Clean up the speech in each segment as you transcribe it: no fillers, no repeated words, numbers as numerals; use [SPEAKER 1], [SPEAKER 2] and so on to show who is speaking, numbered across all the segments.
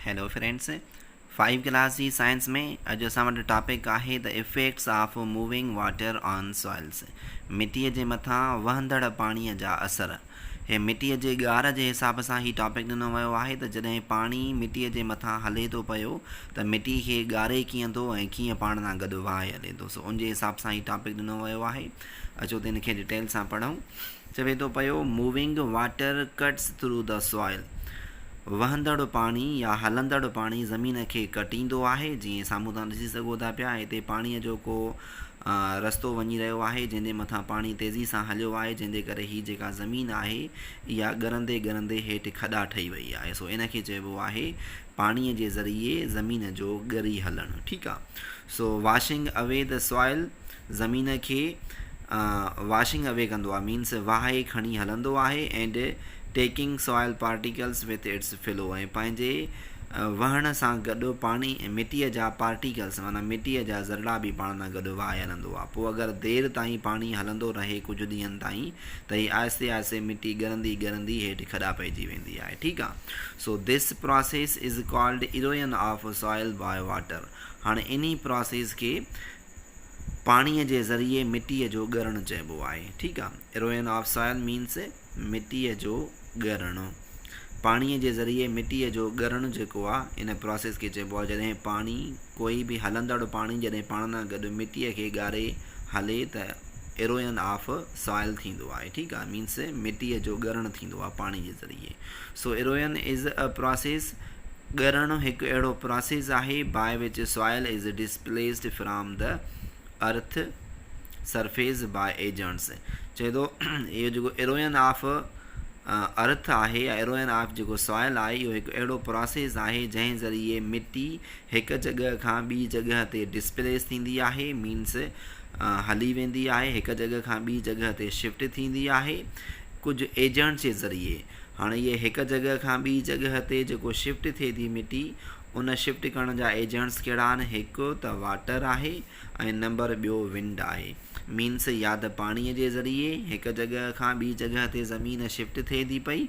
[SPEAKER 1] Hello friends, 5 class जी science में अॼु असां वटि टॉपिक आहे the effects of moving water on soils. मिटीअ जे मथां वहंदड़ पाणीअ जा असर। हे मिटीअ जे ॻार जे हिसाब सां ही टॉपिक ॾिनो वियो आहे त जॾहिं पाणी मिटीअ जे मथां हले थो पियो त मिटी खे ॻारे कीअं थो ऐं कीअं पाण सां गॾु वहाए हले थो। सो उन जे हिसाब सां ही टॉपिक ॾिनो वियो आहे। अचो त हिनखे डिटेल सां पढ़ूं। चवे थो पियो moving water cuts through the soil. वहंदड़ पाणी या हलंदड़ पाणी ज़मीन खे कटींदो आहे। जीअं साम्हूं तव्हां ॾिसी सघो था पिया, हिते पाणीअ जो को रस्तो वञी रहियो आहे जंहिंजे मथां पाणी तेज़ी सां हलियो आहे, जंहिंजे करे ही जेका ज़मीन आहे इहा ॻरंदे ॻरंदे हेठि खॾा ठही वई आहे। सो इन खे चइबो आहे पाणीअ जे ज़रिए ज़मीन जो ॻरी हलणु। ठीकु आहे। सो वॉशिंग अवे द सॉइल, ज़मीन खे वॉशिंग अवे कंदो आहे, मीन्स वहाए खणी हलंदो आहे। And taking soil particles with its flow, ऐं पंहिंजे वहण सां गॾु पाणी मिटीअ जा पार्टिकल्स माना मिटीअ जा ज़रड़ा बि पाण सां गॾु वहाए हलंदो आहे। पोइ अगरि देरि ताईं पाणी हलंदो रहे कुझु ॾींहंनि ताईं त हीअ आहिस्ते आहिस्ते मिटी ॻरंदी ॻरंदी हेठि खॾा पइजी वेंदी आहे। ठीकु आहे। So this process is called erosion of soil by water. हाणे इन प्रोसेस खे पाणीअ जे ज़रिए मिटीअ जो ॻरणु चइबो आहे। ठीकु आहे। इरोजन ऑफ सॉइल मीन्स मिटीअ जो ॻरणु। पाणीअ जे ज़रिए मिटीअ जो ॻरणु जेको आहे इन प्रोसेस खे चइबो आहे। जॾहिं पाणी कोई बि हलंदड़ पाणी जॾहिं पाण सां गॾु मिटीअ खे ॻारे हले त इरोजन ऑफ सॉइल थींदो आहे। ठीकु आहे। मीन्स मिटीअ जो ॻरणु थींदो आहे पाणी जे ज़रिए। So erosion is a process. ॻरणु हिकु अहिड़ो प्रोसेस आहे by which soil is displaced from the earth surface by agents. चए थो इहो जेको इरोजन ऑफ अर्थ आहे या इरोजन ऑफ जेको सॉइल आहे, इहो हिकु अहिड़ो प्रोसेस आहे जंहिं ज़रिए मिटी हिकु जॻह खां ॿी जॻह ते डिस्प्लेस थींदी आहे, मीन्स हली वेंदी आहे, हिकु जॻह खां ॿी जॻह ते शिफ्ट थींदी आहे कुझु एजेंट्स जे ज़रिए। हाणे इहे हिकु जॻह खां ॿी जॻह ते जेको शिफ्ट थिए थी मिटी, उन शिफ्ट करण जा एजेंट्स कहिड़ा आहिनि? हिकु त वाटर आहे ऐं नंबर ॿियो विंड आहे। मीन्स या त पाणीअ जे ज़रिए हिकु जॻह खां ॿी जॻह ते ज़मीन शिफ्ट थिए थी पई,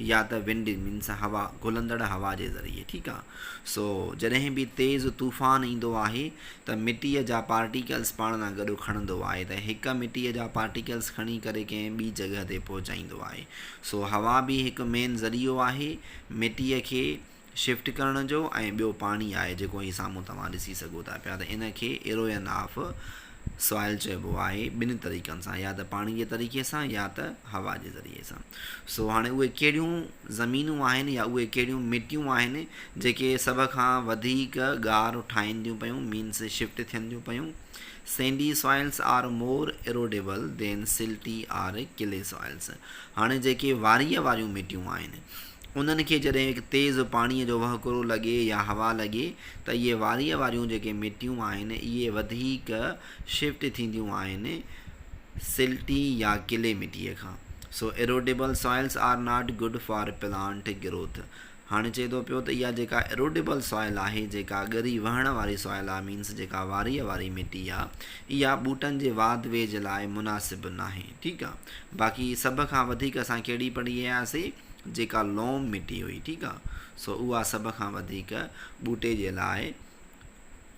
[SPEAKER 1] या त विंड मीन्स हवा, घुलंदड़ हवा जे ज़रिए। ठीकु आहे। सो जॾहिं बि तेज़ तूफ़ान ईंदो आहे त मिटीअ जा पार्टिकल्स पाण सां गॾु खणंदो आहे, त हिकु मिटीअ जा पार्टिकल्स खणी करे कंहिं ॿी जॻह ते पहुचाईंदो आहे। सो हवा बि हिकु मेन ज़रियो आहे मिटीअ खे शिफ्ट करण जो, ऐं ॿियो पाणी आहे जेको ही साम्हूं तव्हां ॾिसी सघो था पिया। त इन खे इरोजन ऑफ सॉइल चइबो आहे ॿिनि तरीक़नि सां, या त पाणी जे तरीक़े सां या त हवा जे ज़रिए सां। सो हाणे उहे कहिड़ियूं ज़मीनूं आहिनि या उहे कहिड़ियूं मिटियूं आहिनि जेके सभ खां वधीक ॻाढ़ ठाहिनि थियूं पियूं, मीन्स शिफ्ट थियनि थियूं पियूं? Sandy soils are more erodible than silty or clay soils. हाणे जेके वारीअ वारियूं मिटियूं आहिनि उन्हनि खे जॾहिं तेज़ पाणीअ जो वहकिरो लॻे या हवा लॻे त इहे वारीअ वारियूं जेके मिटियूं आहिनि इहे वधीक शिफ्ट थींदियूं आहिनि सिल्टी या किले मिटीअ खां। So erodible soils are not good for plant growth. हाणे चए थो पियो त इहा जेका इरोडेबल सॉइल आहे, जेका ॻरी वहण वारी सॉइल आहे, मीन्स जेका वारीअ वारी मिटी आहे, इहा ॿूटनि जे वाध वे जे लाइ मुनासिबु न आहे। ठीकु आहे। बाक़ी सभ खां वधीक असां कहिड़ी पढ़ी आयासीं? जेका लोम मिटी हुई। ठीकु आहे। सो उहा सभ खां वधीक ॿूटे जे लाइ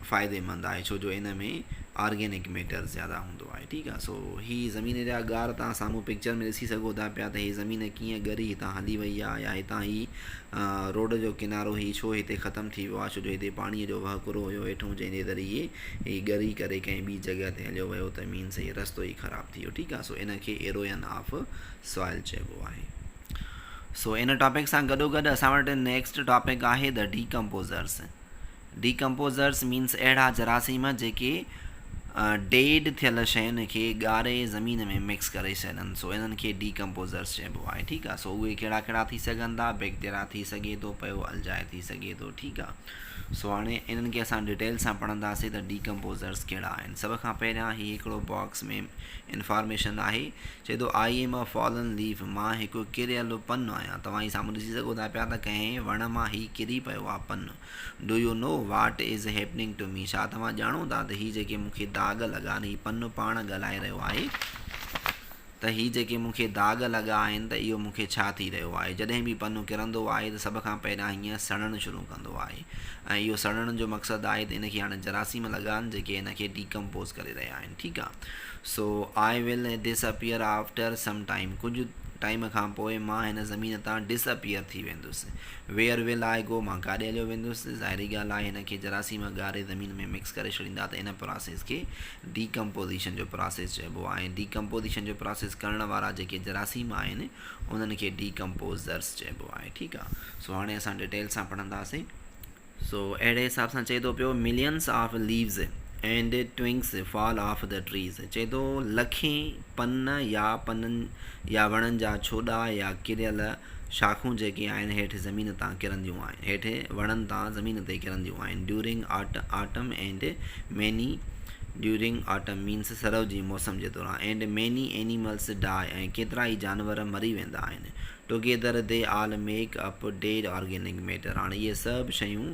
[SPEAKER 1] फ़ाइदेमंद आहे, छो जो इन में ऑर्गेनिक मैटर ज़्यादा हूंदो आहे। ठीकु आहे। सो हीअ ज़मीन जा ॻार तव्हां साम्हूं पिक्चर में ॾिसी सघो था पिया त हीअ ज़मीन कीअं ॻरी हितां हली वई आहे, या हितां ही रोड जो किनारो ही छो हिते ख़तमु थी वियो आहे, छो जो हिते पाणीअ जो वहकिरो हुयो हेठों, जंहिंजे ज़रिए ही ॻरी करे कंहिं ॿी जॻह ते हलियो वियो, त मीन्स हीअ रस्तो ई ख़राबु थी वियो। ठीकु आहे। सो इन खे इरोजन ऑफ सॉइल चइबो आहे। सो इन टॉपिक सां गॾोगॾु असां वटि नेक्स्ट टॉपिक आहे द डीकम्पोज़र्स। डीकम्पोज़र्स मीन्स अहिड़ा जरासीम जेके डेड थियल शयुनि खे ॻारे ज़मीन में मिक्स करे छॾनि। सो इन्हनि खे डीकम्पोज़र्स चइबो आहे। ठीकु आहे। सो उहे कहिड़ा कहिड़ा थी सघनि था? बैक्टीरिया थी सघे थो पियो, अल्जाए थी सघे थो। ठीकु आहे। सो हाणे इन्हनि खे असां डिटेल सां पढ़ंदासीं त डीकम्पोज़र्स कहिड़ा आहिनि। सभ खां पहिरियां ही हिकिड़ो बॉक्स में इंफॉर्मेशन आहे। चए थो I am a fallen leaf, मां हिकु किरियल पन आहियां। तव्हां ही साम्हूं ॾिसी सघो था पिया त कंहिं वण मां ही किरी पियो आहे पन। Do you know what is happening to me? छा तव्हां ॼाणो था त ही जेके मूंखे दाग लॻा आहिनि, ही पन पाण ॻाल्हाए रहियो आहे? त त ही जेके मूंखे दाग लॻा आहिनि त इहो मूंखे छा थी रहियो आहे। जॾहिं बि पन्नो किरंदो आहे त सभ खां पहिरियां हीअं सड़णु शुरू कंदो आहे ऐं इहो सड़ण जो मक़सदु आहे त इनखे हाणे जरासीम लॻा आहिनि जेके इनखे डीकम्पोज़ करे रहिया आहिनि। ठीकु आहे। So I will disappear after some time, कुझु टाइम खां पोइ मां हिन ज़मीन तां डिसअपियर थी वेंदुसि। वेयर विल आई गो, मां काॾे हलियो वेंदुसि। ज़ाहिरी ॻाल्हि आहे हिन खे जरासीम ॻारे ज़मीन में मिक्स करे छॾींदा त इन प्रोसेस खे डीकम्पोज़िशन जो प्रोसेस चइबो आहे। डीकम्पोज़िशन जो प्रोसेस करण वारा जेके जरासीम आहिनि उन्हनि खे डीकम्पोज़र्स चइबो आहे। ठीकु आहे। सो हाणे असां डिटेल सां पढ़ंदासीं। सो अहिड़े हिसाब सां चए थो पियो millions of leaves and twigs fall off the trees, चए थो लखें पन या पननि या वणनि जा छोॾा या किरियल शाखूं जेके आहिनि हेठि ज़मीन तां किरंदियूं आहिनि, हेठि वणनि तां ज़मीन ते किरंदियूं आहिनि। During autumn and many, during autumn means सरव जी मौसम जे दौरान, एंड मैनी एनिमल्स डाई, ऐं केतिरा ई जानवर मरी वेंदा आहिनि। Together they all make up dead organic matter, हाणे इहे सभु शयूं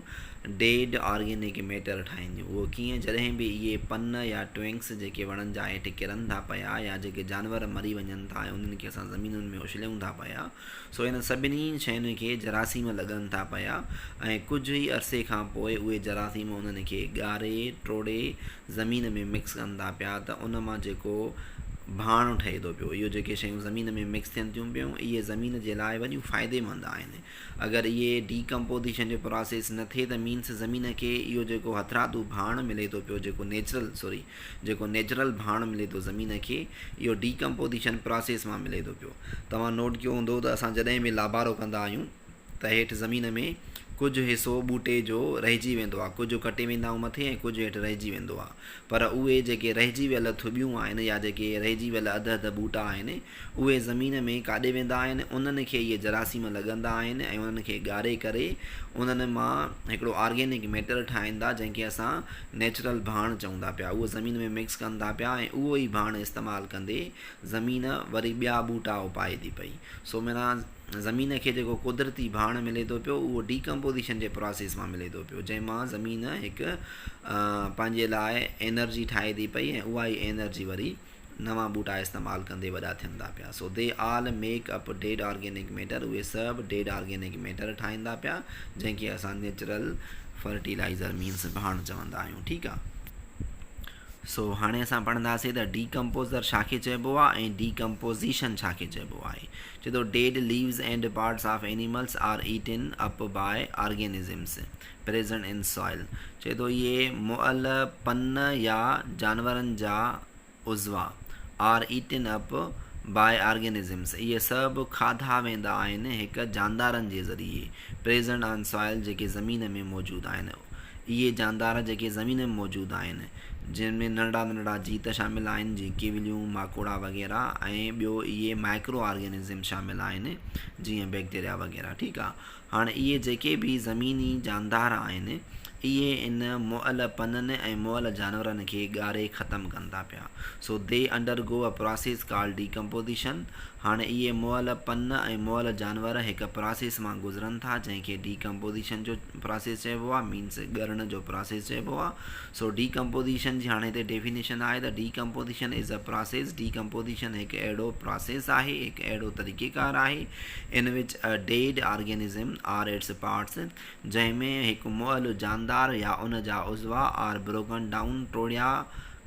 [SPEAKER 1] डेड ऑर्गेनिक मैटर ठाहींदियूं। उहो कीअं, जॾहिं बि इहे पन या ट्विंग्स जेके वणनि जा हेठि किरनि था पिया या जेके जानवर मरी वञनि था ऐं उन्हनि खे असां ज़मीनुनि में उछलियूं था पिया, सो इन सभिनी शयुनि खे जरासीम लॻनि था पिया ऐं कुझु ई अरसे खां पोइ उहे जरासीम उन्हनि खे ॻारे टोड़े ज़मीन में मिक्स कनि था पिया त उन मां जेको भाण ठहे थो पियो, इहो जेके शयूं ज़मीन में मिक्स थियनि थियूं पियूं इहे ज़मीन जे लाइ वॾियूं फ़ाइदेमंद आहिनि। अगरि इहे डीकम्पोज़िशन जो प्रोसेस न थिए त मीन्स ज़मीन खे इहो जेको हथरादू भाण मिले थो पियो, जेको नेचुरल भाण मिले थो ज़मीन खे, इहो डीकम्पोज़िशन प्रोसेस मां मिले थो पियो। तव्हां नोट कयो हूंदो त असां जॾहिं बि लाबारो कंदा आहियूं त हेठि ज़मीन में कुझु हिसो ॿूटे जो रहिजी वेंदो आहे, कुझु कटे वेंदा आहियूं मथे ऐं कुझु हेठि रहिजी वेंदो आहे, पर उहे जेके रहिजी वियल थुबियूं आहिनि या जेके रहिजी वियल अधु ॿूटा आहिनि उहे ज़मीन में काॾे वेंदा आहिनि, उन्हनि खे इहे जरासीम लॻंदा आहिनि ऐं उन्हनि खे ॻारे करे उन्हनि मां हिकिड़ो ऑर्गेनिक मैटर ठाहींदा जंहिंखे असां नेचुरल भाण चऊं था पिया। उहो ज़मीन में मिक्स कनि था पिया ऐं उहो ई भाण इस्तेमालु कंदे ज़मीन वरी ॿिया ॿूटा उपाए थी पई। सो माना ज़मीन खे जेको कुदरती भाण मिले थो पियो उहो डीकम्पोज़िशन जे प्रोसेस मां मिले थो पियो, जंहिंमां ज़मीन हिकु पंहिंजे लाइ एनर्जी ठाहे थी पई ऐं उहा ई एनर्जी वरी नवां ॿूटा इस्तेमालु कंदे वॾा थियनि था पिया। So they all make up dead organic matter, उहे सभु डेड ऑर्गेनिक मैटर ठाहीनि था पिया जंहिंखे असां नेचुरल फर्टिलाइज़र मीन्स भाण चवंदा आहियूं। ठीकु आहे। सो हाणे असां पढ़ंदासीं त डीकम्पोज़र छा खे चइबो आहे ऐं डीकम्पोज़िशन छा खे चइबो आहे। चए थो dead leaves and parts of animals are eaten up by organisms present in soil, चए थो इहे मुअल पन या जानवरनि जा उज़वा are eaten up by organisms, इहे सभु खाधा वेंदा आहिनि हिकु जानदारनि जे ज़रिए प्रेजेंट ऑन सॉइल, जेके ज़मीन में मौजूदु आहिनि। इहे जानदार जेके ज़मीन में मौजूदु आहिनि जिनमें नंढड़ा नंढड़ा जीत शामिल आहिनि जीअं किवलियूं माकोड़ा वग़ैरह, ऐं ॿियो इहे माइक्रो ऑर्गेनिज़म शामिल आहिनि जीअं बैक्टीरिया वग़ैरह। ठीकु आहे। हाणे इहे जेके बि ज़मीनी जानदार आहिनि इहे इन मुअल पननि ऐं मुअल जानवरनि खे ॻारे ख़तमु कनि था पिया। So they undergo a process called decomposition, हाणे इहे मुअल पन ऐं मुअल जानवर हिकु प्रोसेस मां गुज़रनि था जंहिंखे डीकम्पोज़िशन जो प्रोसेस चइबो आहे, मीन्स ॻरण जो प्रोसेस चइबो आहे। सो डीकम्पोज़िशन जी हाणे हिते डेफिनेशन आहे त decomposition is a process, decomposition हिकु अहिड़ो प्रोसेस आहे, हिकु अहिड़ो तरीक़ेकार आहे in which a dead organism or its parts, जंहिंमें हिकु मुअल जानदार या उन जा उज़वा आर ब्रोकन डाउन टोड़िया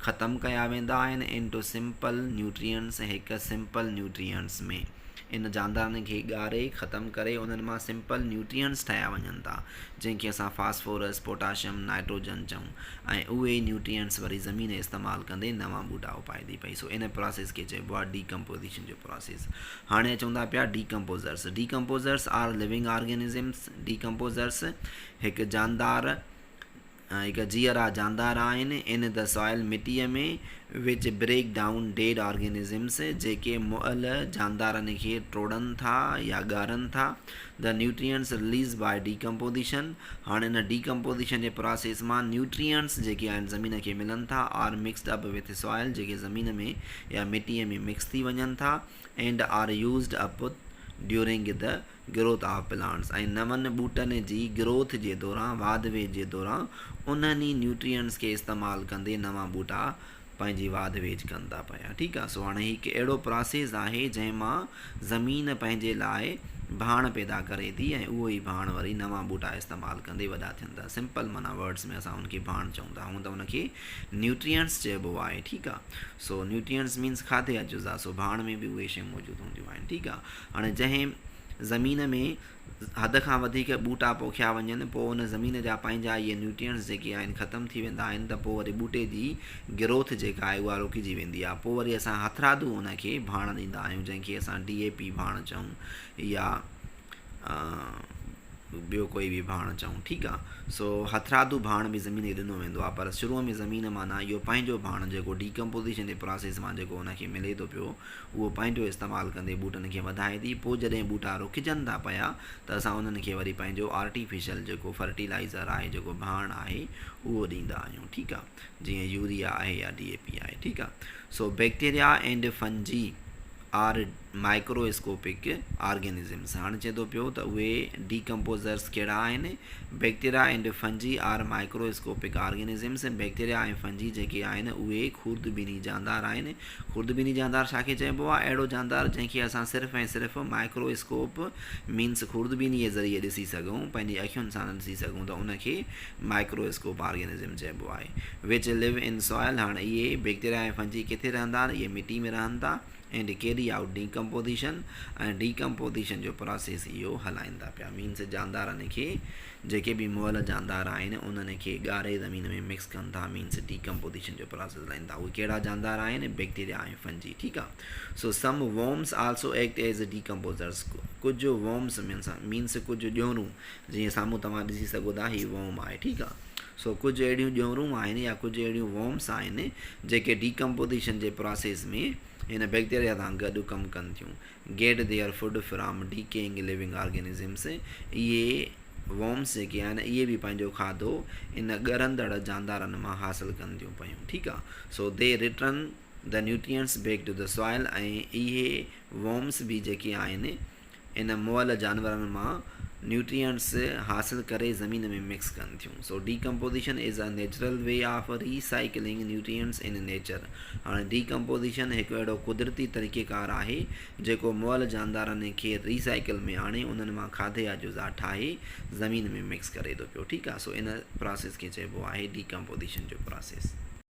[SPEAKER 1] ख़तमु कया वेंदा आहिनि इनटू सिंपल न्यूट्रिएंट्स, हिकु सिंपल न्यूट्रिएंट्स में इन जानदारनि खे ॻारे ख़तमु करे उन्हनि मां सिंपल न्यूट्रिएंट्स ठाहिया वञनि था जंहिंखे असां फास्फोरस पोटाशियम नाइट्रोजन चऊं, ऐं उहे न्यूट्रिएंट्स वरी ज़मीन इस्तेमालु कंदे नवां ॿूटा उपाए थी पई। सो इन प्रोसेस खे चइबो आहे डीकम्पोज़िशन जो प्रोसेस। हाणे चवंदा पिया डीकम्पोज़र्स, डीकम्पोज़र्स आर लिविंग ऑर्गेनिज़म्स, डीकम्पोज़र्स हिकु जानदार हिकु जीअरा जानदार आहिनि इन द सॉइल, मिटीअ में विच ब्रेक डाउन डेड ऑर्गेनिज़म्स, जेके मुअल जानदारनि खे टोड़नि था या ॻारनि था the nutrients release by decomposition, हाणे इन डीकम्पोज़िशन जे प्रोसेस मां न्यूट्रिएंट्स जेके आहिनि ज़मीन खे मिलनि था are mixed up with soil, जेके ज़मीन में या मिटीअ में मिक्स थी वञनि था and are used up during the growth of plants, ऐं नवनि ॿूटनि जी ग्रोथ जे दौरान वाधवे जे दौरान उन्हनि न्यूट्रिएंट्स खे इस्तेमालु कंदे नवां ॿूटा पंहिंजी वाध वेझ कनि था पिया, ठीकु आहे। सो हाणे हिकु अहिड़ो प्रोसेस आहे जंहिंमां ज़मीन पंहिंजे लाइ भाण पैदा करे थी ऐं उहो ई भाण वरी नवां ॿूटा इस्तेमालु कंदे वॾा थियनि था। सिंपल माना वर्ड्स में असां उनखे भाण चऊं था, हूअं त उनखे न्यूट्रिएंट्स चइबो आहे, ठीकु आहे। सो न्यूट्रिएंट्स मीन्स खाधे जा जुज़ा, सो भाण में बि उहे शयूं मौजूदु हूंदियूं आहिनि, ठीकु आहे। हाणे जंहिं ज़मीन में हद खां वधीक ॿूटा पोखिया वञनि पोइ उन ज़मीन जा पंहिंजा इहे न्यूट्रिएंट्स जेके आहिनि ख़तमु थी वेंदा आहिनि, त पोइ वरी ॿूटे जी ग्रोथ जेका आहे उहा रुकिजी वेंदी आहे। पोइ वरी असां हथरादू उनखे भाण ॾींदा आहियूं, जंहिंखे असां DAP भाण चऊं या ॿियो कोई बि भाण चऊं, ठीकु आहे। सो हथरादू भाण बि ज़मीन खे ॾिनो वेंदो आहे, पर शुरूअ में ज़मीन माना इहो पंहिंजो भाण जेको डीकम्पोज़िशन जे प्रोसेस मां जेको उनखे मिले थो पियो उहो पंहिंजो इस्तेमालु कंदे ॿूटनि खे वधाए थी। पोइ जॾहिं ॿूटा रुकिजनि था पिया त असां उन्हनि खे वरी पंहिंजो आर्टिफिशियल जेको फर्टिलाइज़र आहे, जेको भाण आहे उहो ॾींदा आहियूं, ठीकु आहे, जीअं यूरिया आहे या DAP आहे, ठीकु आहे। So bacteria and fungi are microscopic organisms. हाणे चए थो पियो त उहे डीकम्पोज़र्स कहिड़ा आहिनि। Bacteria and fungi are microscopic organisms. Bacteria ऐं फंजी जेके आहिनि उहे खुर्दबीनी जानदार आहिनि। खुर्दबीनी जानदार छाखे चइबो आहे? अहिड़ो जानदार जंहिंखे असां सिर्फ़ु ऐं सिर्फ़ु माइक्रोस्कोप मीन्स खुर्दबीनी जे ज़रिए ॾिसी सघूं, पंहिंजी अखियुनि सां न ॾिसी सघूं, त उनखे माइक्रोस्कोप ऑर्गेनिज़म चइबो आहे। Which live in soil. हाणे इहे बैक्टीरिया ऐं फंजी किथे रहंदा आहिनि? इहे मिटी में रहनि था एंड कैरी आउट डीकम्पोज़िशन, ऐं डीकम्पोज़िशन जो प्रोसेस इहो हलाइनि था पिया। मीन्स जानदारनि खे, जेके बि मुअल जानदार आहिनि उन्हनि खे ॻाढ़े ज़मीन में मिक्स कनि था, मीन्स डीकम्पोज़िशन जो प्रोसेस हलाइनि था। उहे कहिड़ा जानदार आहिनि? बैक्टीरिया ऐं फंजी, ठीकु आहे। सो सम वॉर्म्स आल्सो एक्ट एज डीकम्पोज़र्स। कुझु वॉर्म्स मीन्स कुझु ॼोरूं, जीअं साम्हूं तव्हां ॾिसी सघो था ही वॉर्म आहे, ठीकु आहे। सो कुझु अहिड़ियूं ॼोरूं आहिनि या कुझु अहिड़ियूं वॉर्म्स आहिनि जेके डीकम्पोज़िशन जे प्रोसेस में हिन बैक्टीरिया सां गॾु कमु कनि थियूं। Get their food from decaying living organisms. इहे वॉर्म्स जेके आहिनि इहे बि पंहिंजो खाधो इन ॻरंदड़ जानदारनि मां हासिलु कनि थियूं पियूं, ठीकु आहे। So they return the nutrients back to the soil. ऐं इहे वॉर्म्स बि जेके आहिनि इन मुअल जानवरनि मां न्यूट्रिएंट्स हासिलु करे ज़मीन में मिक्स कनि थियूं। So decomposition is a natural way of recycling nutrients in nature. हाणे डीकम्पोज़िशन हिकु अहिड़ो कुदरती तरीक़ेकार आहे जेको मुअल जानदारनि खे रीसाइकिल में आणे उन्हनि मां खाधे जा जुज़ा ठाहे ज़मीन में मिक्स करे थो पियो, ठीकु आहे। सो इन प्रोसेस खे चइबो आहे डीकम्पोज़िशन जो प्रोसेस।